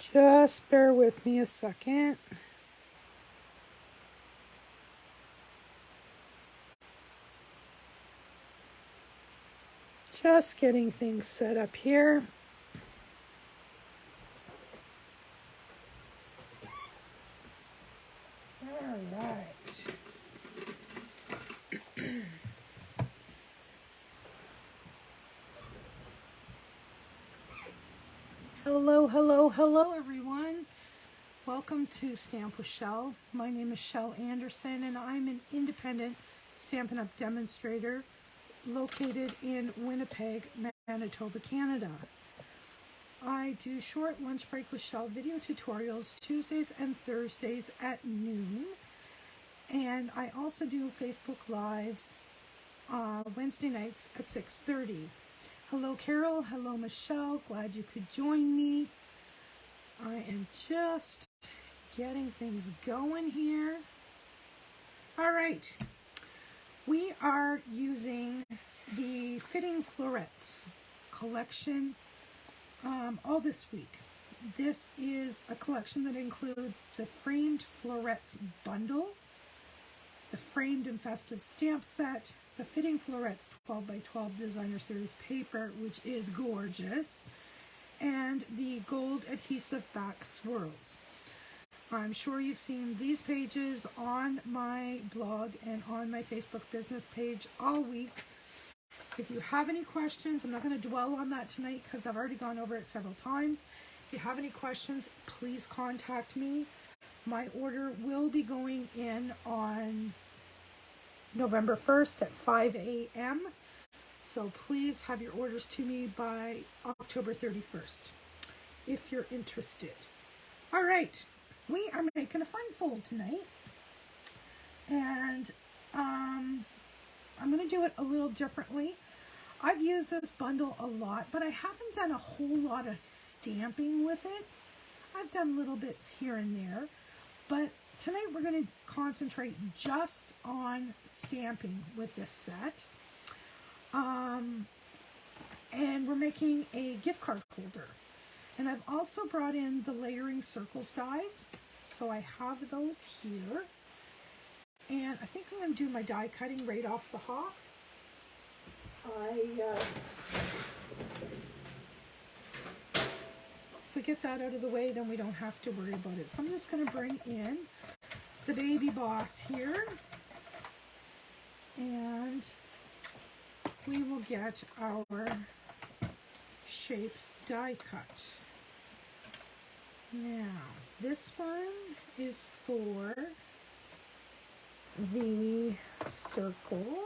Just bear with me a second. Just getting things set up here. All right. Hello, everyone. Welcome to Stamp with Shel. My name is Shel Anderson, and I'm an independent Stampin' Up! Demonstrator located in Winnipeg, Manitoba, Canada. I do short lunch break with Shel video tutorials Tuesdays and Thursdays at noon. And I also do Facebook Lives Wednesday nights at 6:30. Hello, Carol. Hello, Michelle. Glad you could join me. I am just getting things going here. All right. We are using the Fitting Florets collection all this week. This is a collection that includes the Framed Florets bundle, the Framed and Festive stamp set, the Fitting Florets 12x12 designer series paper, which is gorgeous, and the gold adhesive back swirls. I'm sure you've seen these pages on my blog and on my Facebook business page all week. If you have any questions, I'm not going to dwell on that tonight because I've already gone over it several times. If you have any questions, please contact me. My order will be going in on November 1st at 5 a.m. So please have your orders to me by October 31st if you're interested. All right, we are making a fun fold tonight. And I'm going to do it a little differently. I've used this bundle a lot, but I haven't done a whole lot of stamping with it. I've done little bits here and there, but tonight we're going to concentrate just on stamping with this set. And we're making a gift card holder. And I've also brought in the layering circles dies. So I have those here. And I think I'm going to do my die cutting right off the hop. If we get that out of the way, then we don't have to worry about it. So I'm just going to bring in the baby boss here, and we will get our shapes die cut. Now, this one is for the circle.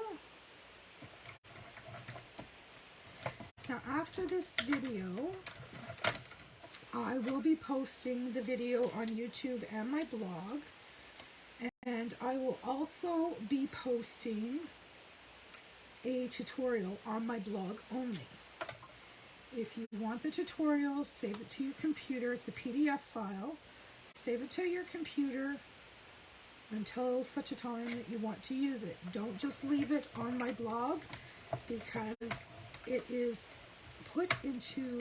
Now, after this video, I will be posting the video on YouTube and my blog. And I will also be posting a tutorial on my blog only. If you want the tutorial, save it to your computer. It's a PDF file. Save it to your computer until such a time that you want to use it. Don't just leave it on my blog because it is put into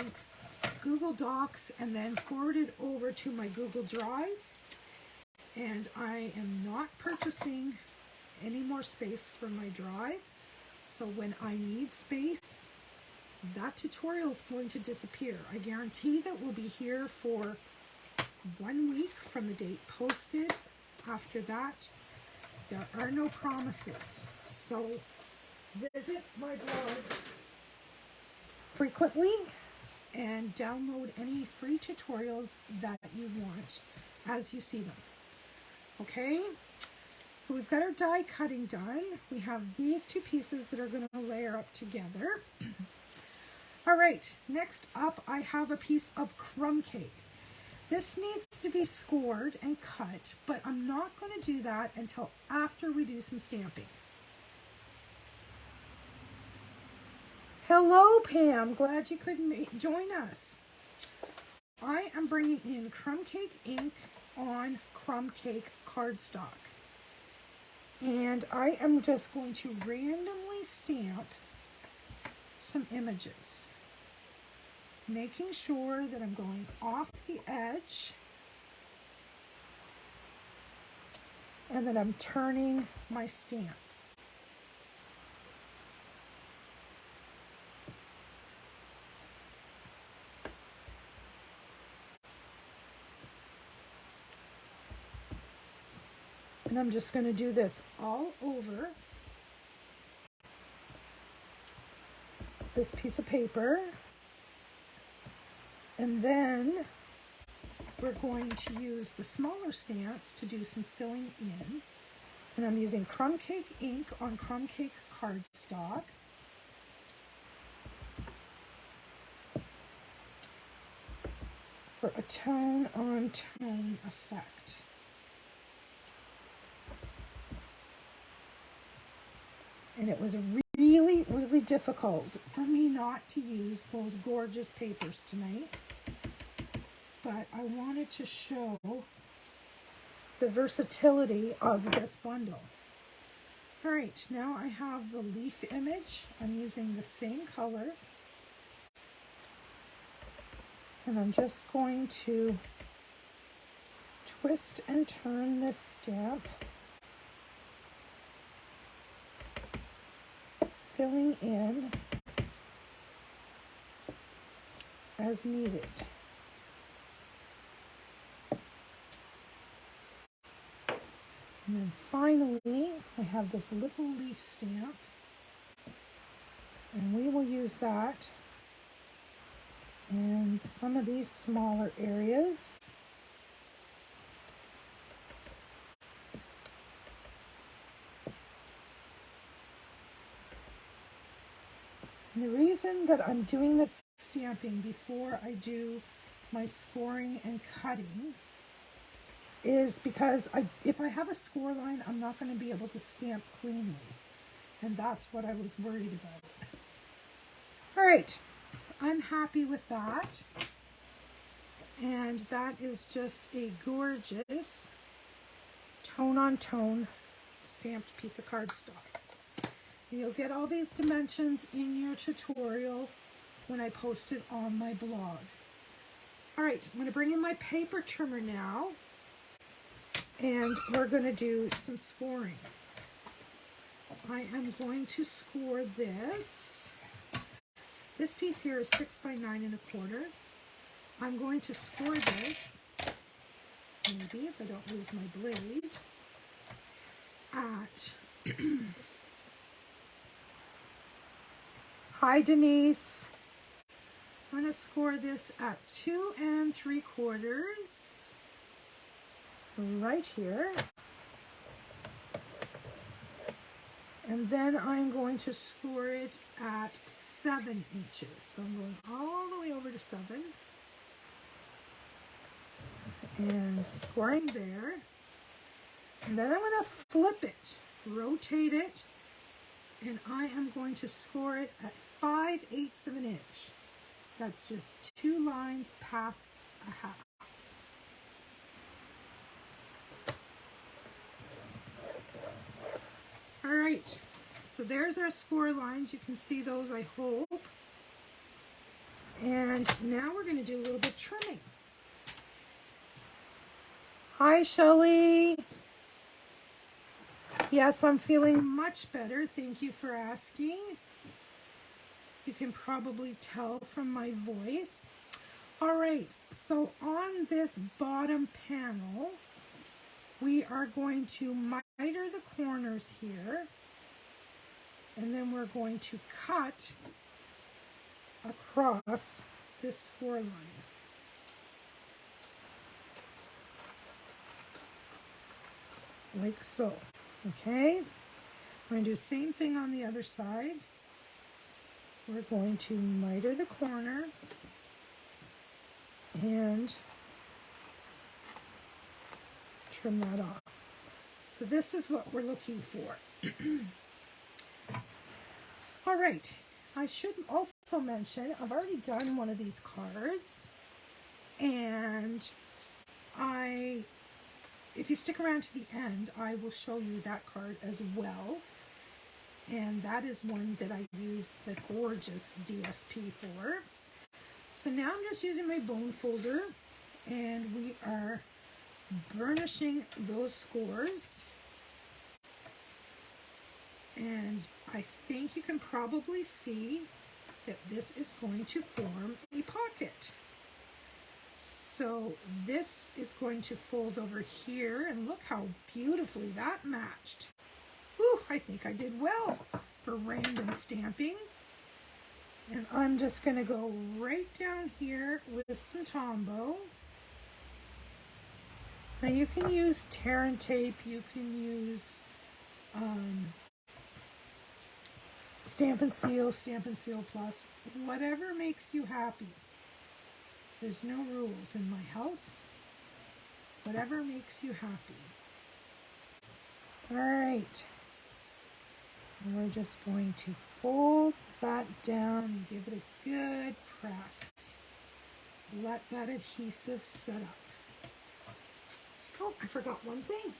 Google Docs and then forwarded over to my Google Drive. And I am not purchasing any more space for my drive. So when I need space, that tutorial is going to disappear. I guarantee that we'll be here for 1 week from the date posted. After that, there are no promises. So visit my blog frequently and download any free tutorials that you want as you see them. Okay, so we've got our die cutting done. We have these two pieces that are going to layer up together. All right, next up I have a piece of crumb cake. This needs to be scored and cut, but I'm not going to do that until after we do some stamping. Hello, Pam. Glad you could join us. I am bringing in crumb cake ink on crumb cake cardstock. And I am just going to randomly stamp some images. making sure that I'm going off the edge and then I'm turning my stamp. And I'm just going to do this all over this piece of paper. And then we're going to use the smaller stamps to do some filling in. And I'm using crumb cake ink on crumb cake cardstock. For a tone on tone effect. And it was really, really difficult for me not to use those gorgeous papers tonight. But I wanted to show the versatility of this bundle. All right, now I have the leaf image. I'm using the same color. And I'm just going to twist and turn this stamp, filling in as needed. And then finally, I have this little leaf stamp, and we will use that in some of these smaller areas. And the reason that I'm doing this stamping before I do my scoring and cutting is because if I have a score line, I'm not going to be able to stamp cleanly. And that's what I was worried about. All right, I'm happy with that. And that is just a gorgeous tone-on-tone stamped piece of cardstock. And you'll get all these dimensions in your tutorial when I post it on my blog. All right, I'm going to bring in my paper trimmer now. And we're going to do some scoring. I am going to score this. This piece here is 6 by 9 1/4. I'm going to score this, maybe if I don't lose my blade, at Hi Denise. I'm going to score this at 2 3/4. Right here, and then I'm going to score it at 7 inches. So I'm going all the way over to 7 and scoring there, and then I'm going to flip it, rotate it, and I am going to score it at 5/8 of an inch. That's just 2 lines past a half. All right, so there's our score lines. You can see those, I hope. And now we're going to do a little bit of trimming. Hi, Shelley. Yes, I'm feeling much better. Thank you for asking. You can probably tell from my voice. All right, so on this bottom panel, we are going to miter the corners here, and then we're going to cut across this score line. Like so, okay? We're going to do the same thing on the other side. We're going to miter the corner and trim that off. So this is what we're looking for. All right, I should also mention, I've already done one of these cards, and if you stick around to the end, I will show you that card as well. And that is one that I used the gorgeous DSP for. So now I'm just using my bone folder, and we are burnishing those scores. And I think you can probably see that this is going to form a pocket. So this is going to fold over here, and look how beautifully that matched. Ooh, I think I did well for random stamping. And I'm just going to go right down here with some Tombow. Now you can use tear and tape, you can use Stampin' Seal, Stampin' Seal Plus, whatever makes you happy. There's no rules in my house. Whatever makes you happy. All right. And we're just going to fold that down and give it a good press. Let that adhesive set up. Oh, I forgot one thing.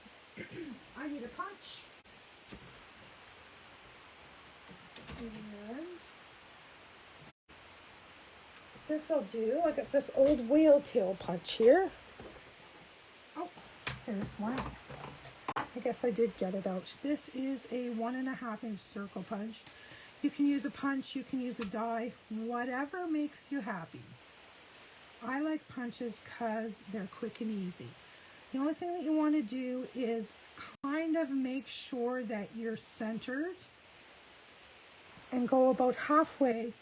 I need a punch. And this'll do. I got this old whale tail punch here. Oh, there's one. I guess I did get it out. This is a 1.5 inch circle punch. You can use a punch, you can use a die, whatever makes you happy. I like punches because they're quick and easy. The only thing that you want to do is kind of make sure that you're centered and go about halfway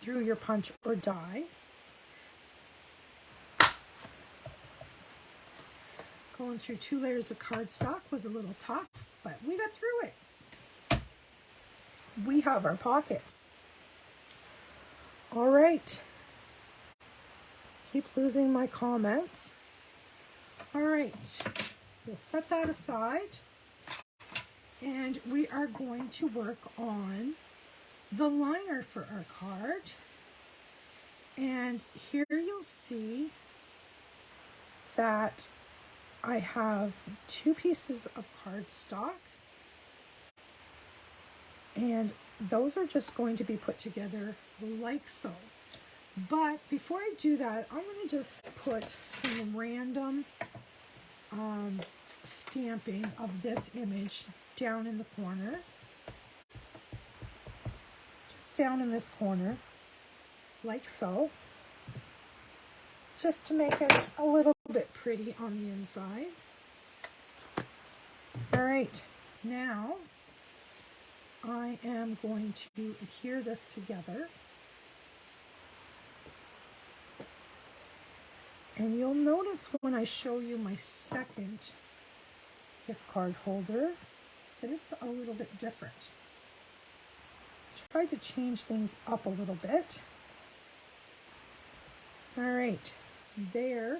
through your punch or die. Going through 2 layers of cardstock was a little tough, but we got through it. We have our pocket. All right. Keep losing my comments. All right. We'll set that aside. And we are going to work on the liner for our card. And here you'll see that I have 2 pieces of cardstock, and those are just going to be put together like so. But before I do that, I'm going to just put some random stamping of this image down in the corner, just down in this corner, like so, just to make it a little bit pretty on the inside. All right, now I am going to adhere this together. And you'll notice when I show you my second gift card holder that it's a little bit different. Try to change things up a little bit. All right, there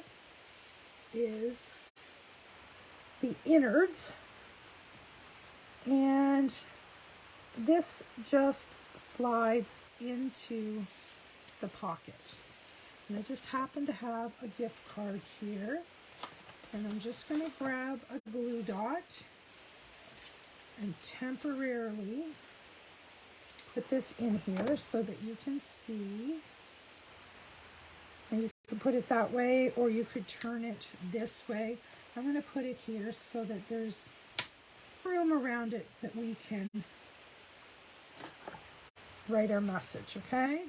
is the innards, and this just slides into the pocket. And I just happen to have a gift card here, and I'm just going to grab a glue dot and temporarily put this in here so that you can see. And you could put it that way, or you could turn it this way. I'm going to put it here so that there's room around it that we can write our message, okay?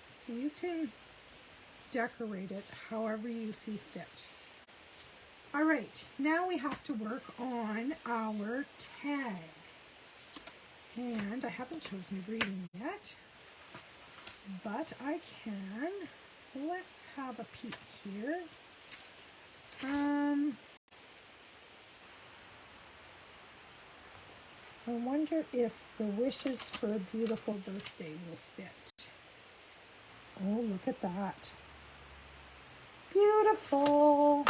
So you can decorate it however you see fit. All right, now we have to work on our tag. And I haven't chosen a greeting yet, but I can. Let's have a peek here. I wonder if the wishes for a beautiful birthday will fit. Oh, look at that. Beautiful.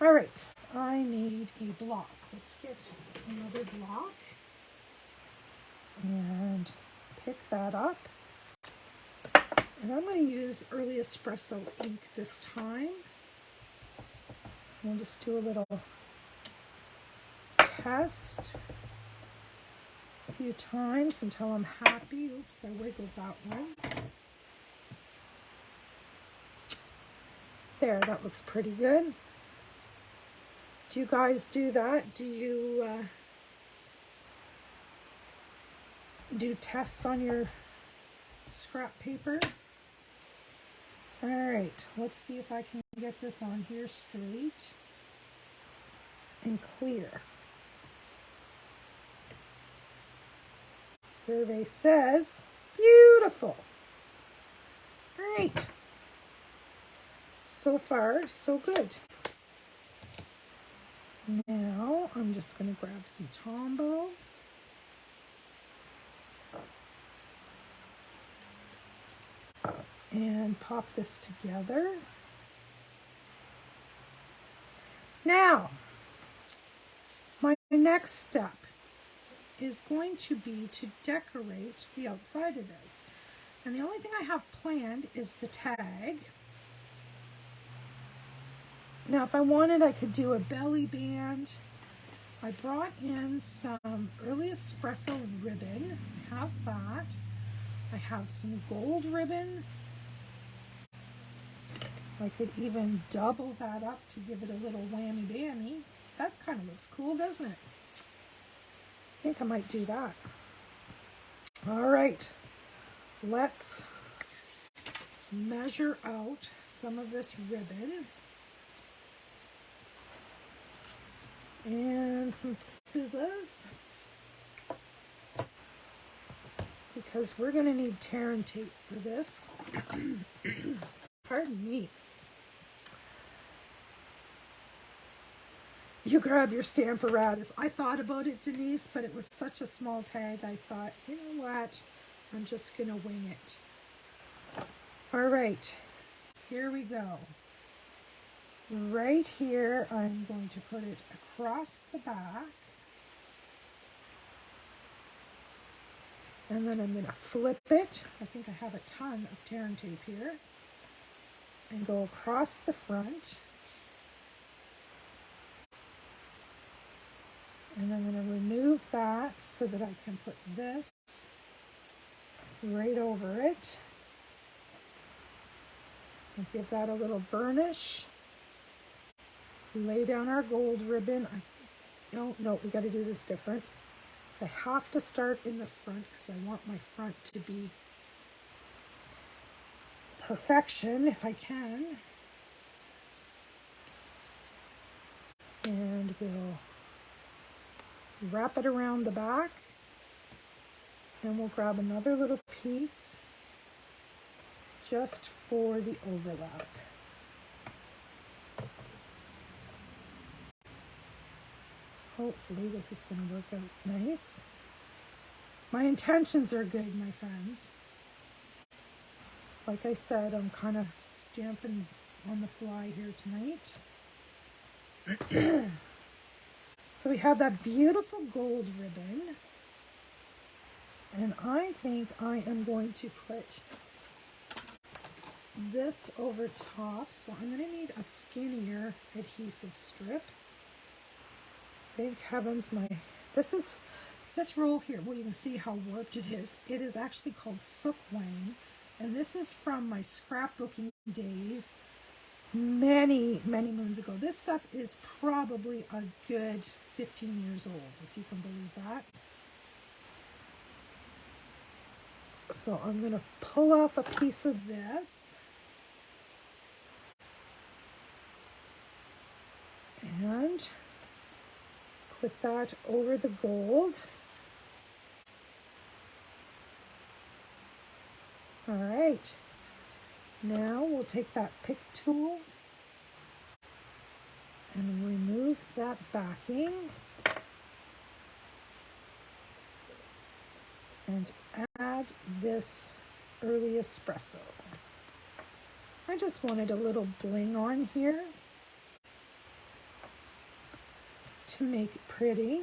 All right, I need a block. Let's get another block and pick that up. And I'm going to use Early Espresso ink this time. We'll just do a little test. If few times until I'm happy. Oops, I wiggled that one. There, that looks pretty good. Do you guys do that? Do you do tests on your scrap paper? All right, let's see if I can get this on here straight and clear. Survey says, beautiful. All right. So far, so good. Now, I'm just going to grab some Tombow. And pop this together. Now, my next step is going to be to decorate the outside of this. And the only thing I have planned is the tag. Now, if I wanted, I could do a belly band. I brought in some early espresso ribbon. I have that. I have some gold ribbon. I could even double that up to give it a little whammy bammy. That kind of looks cool, doesn't it? I think I might do that. All right, let's measure out some of this ribbon. And some scissors, because we're going to need tear and tape for this. Pardon me. You grab your Stamparatus. I thought about it, Denise, but it was such a small tag. I thought, you know what? I'm just going to wing it. All right, here we go. Right here, I'm going to put it across the back. And then I'm going to flip it. I think I have a ton of tear and tape here. And go across the front. And I'm going to remove that so that I can put this right over it. And give that a little burnish. Lay down our gold ribbon. I don't know, we got to do this different. So I have to start in the front because I want my front to be perfection if I can. And we'll wrap it around the back. And we'll grab another little piece just for the overlap. Hopefully this is going to work out nice. My intentions are good, my friends. Like I said, I'm kind of stamping on the fly here tonight. So we have that beautiful gold ribbon. And I think I am going to put this over top. So I'm going to need a skinnier adhesive strip. Thank heavens this roll here, well, you can see how warped it is. It is actually called Sook Wang, and this is from my scrapbooking days many moons ago. This stuff is probably a good 15 years old, if you can believe that. So I'm going to pull off a piece of this. And put that over the gold. All right. Now we'll take that pick tool and remove that backing and add this early espresso. I just wanted a little bling on here to make it pretty.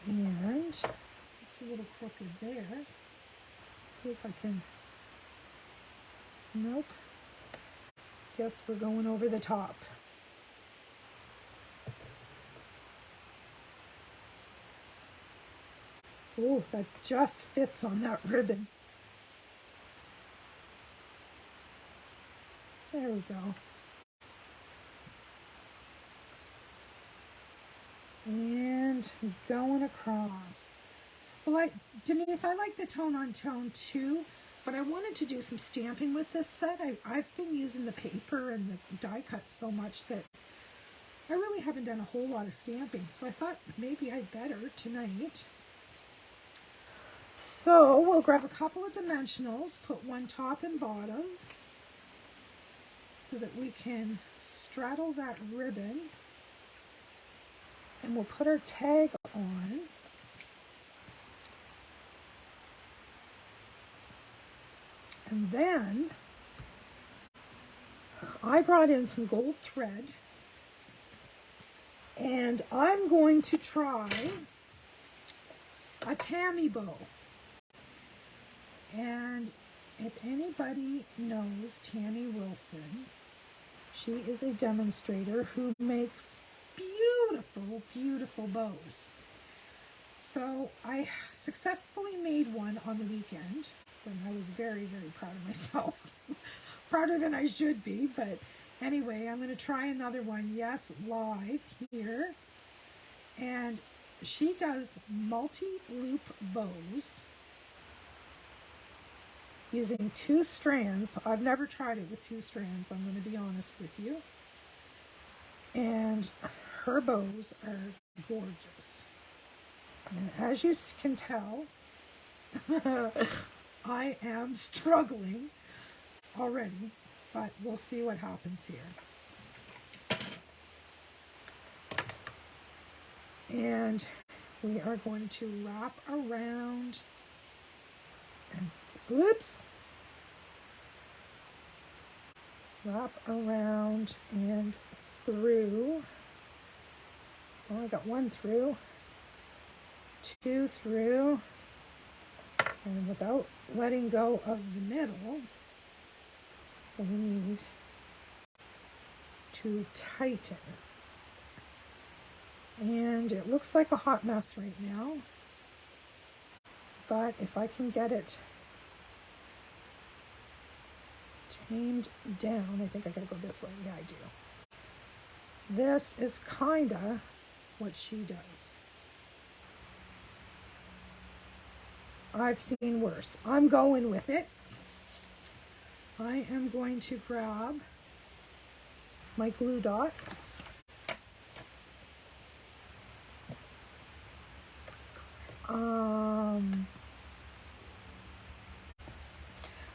And it's a little crooked there. See if I can, nope. Guess we're going over the top. Oh, that just fits on that ribbon. There we go. And going across. Well, Denise, I like the tone on tone too, but I wanted to do some stamping with this set. I've been using the paper and the die cuts so much that I really haven't done a whole lot of stamping, so I thought maybe I'd better tonight. So we'll grab a couple of dimensionals, put one top and bottom so that we can straddle that ribbon, and we'll put our tag on. And then I brought in some gold thread, and I'm going to try a Tammy bow. And if anybody knows Tammy Wilson, she is a demonstrator who makes beautiful, beautiful bows. So I successfully made one on the weekend, and I was very, very proud of myself. Prouder than I should be, but anyway, I'm going to try another one, yes, live here. And she does multi-loop bows using 2 strands. I've never tried it with 2 strands, I'm going to be honest with you. And her bows are gorgeous. And as you can tell, I am struggling already, but we'll see what happens here. And we are going to wrap around and wrap around and through. Well, I got 1 through, 2 through, and without letting go of the middle, we need to tighten. And it looks like a hot mess right now, but if I can get it tamed down, I think I gotta go this way. Yeah, I do. This is kinda what she does. I've seen worse. I'm going with it. I am going to grab my glue dots.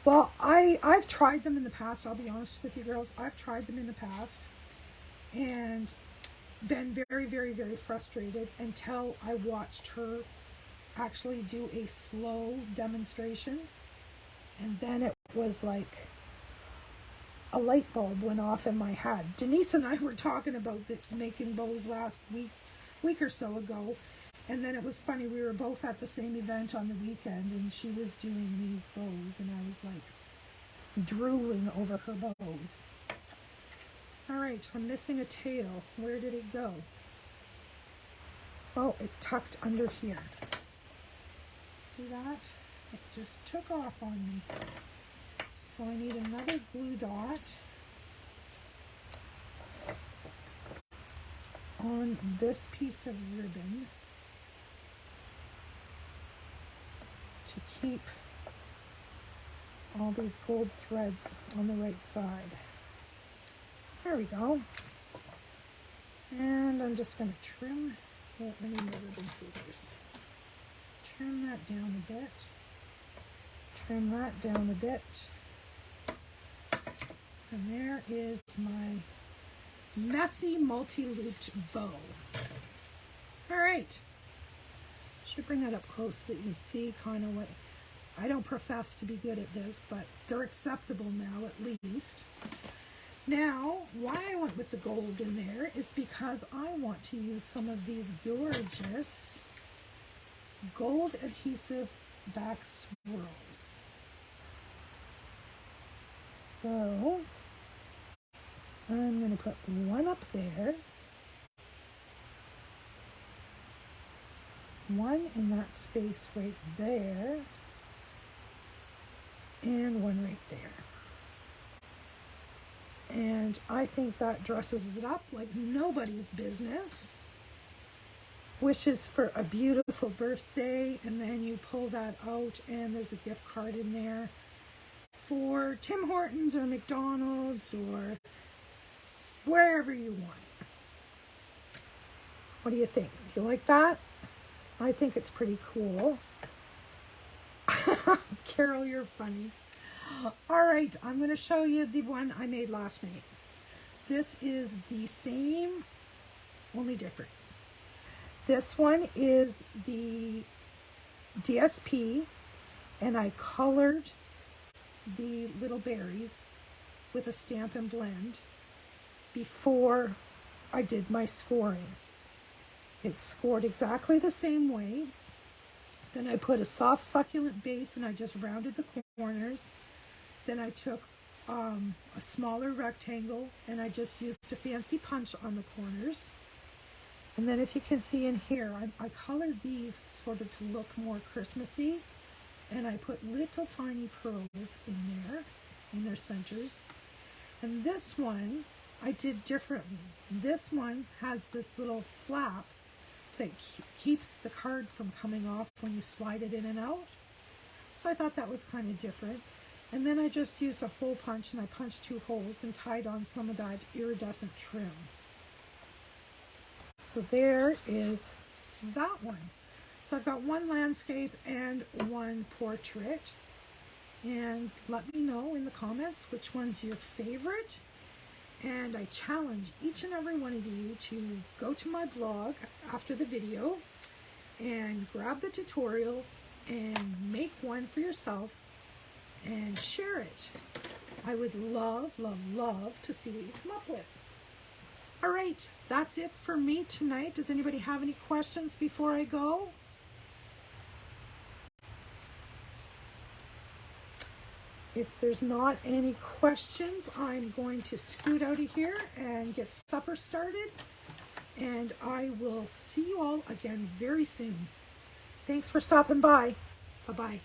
Well, I've tried them in the past. I'll be honest with you girls. I've tried them in the past and been very, very, very frustrated until I watched her actually do a slow demonstration. And then it was like a light bulb went off in my head. Denise and I were talking about making bows last week or so ago. And then it was funny, we were both at the same event on the weekend, and she was doing these bows, and I was like drooling over her bows. All right, I'm missing a tail. Where did it go? Oh, it tucked under here. See that? It just took off on me. So I need another glue dot on this piece of ribbon to keep all these gold threads on the right side. There we go. And I'm just going to trim. Oh, I need my ribbon scissors. Trim that down a bit. Trim that down a bit. And there is my messy multi-looped bow. All right. Should bring that up close so that you can see kind of what, I don't profess to be good at this, but they're acceptable now at least. Now, why I went with the gold in there is because I want to use some of these gorgeous gold adhesive back swirls. So, I'm going to put one up there. one in that space right there, and one right there. And I think that dresses it up like nobody's business. Wishes for a beautiful birthday, and then you pull that out and there's a gift card in there for Tim Hortons or McDonald's or wherever you want. What do you think? You like that? I think it's pretty cool. Carol, you're funny. All right, I'm going to show you the one I made last night. This is the same, only different. This one is the DSP, and I colored the little berries with a Stampin' blend before I did my scoring. It's scored exactly the same way. Then I put a soft succulent base and I just rounded the corners. Then I took a smaller rectangle and I just used a fancy punch on the corners. And then if you can see in here, I colored these sort of to look more Christmassy. And I put little tiny pearls in there, in their centers. And this one I did differently. This one has this little flap that keeps the card from coming off when you slide it in and out. So I thought that was kind of different. And then I just used a hole punch and I punched 2 holes and tied on some of that iridescent trim. So there is that one. So I've got one landscape and one portrait. And let me know in the comments which one's your favorite. And I challenge each and every one of you to go to my blog after the video and grab the tutorial and make one for yourself and share it. I would love, love, love to see what you come up with. All right, that's it for me tonight. Does anybody have any questions before I go? If there's not any questions, I'm going to scoot out of here and get supper started. And I will see you all again very soon. Thanks for stopping by. Bye-bye.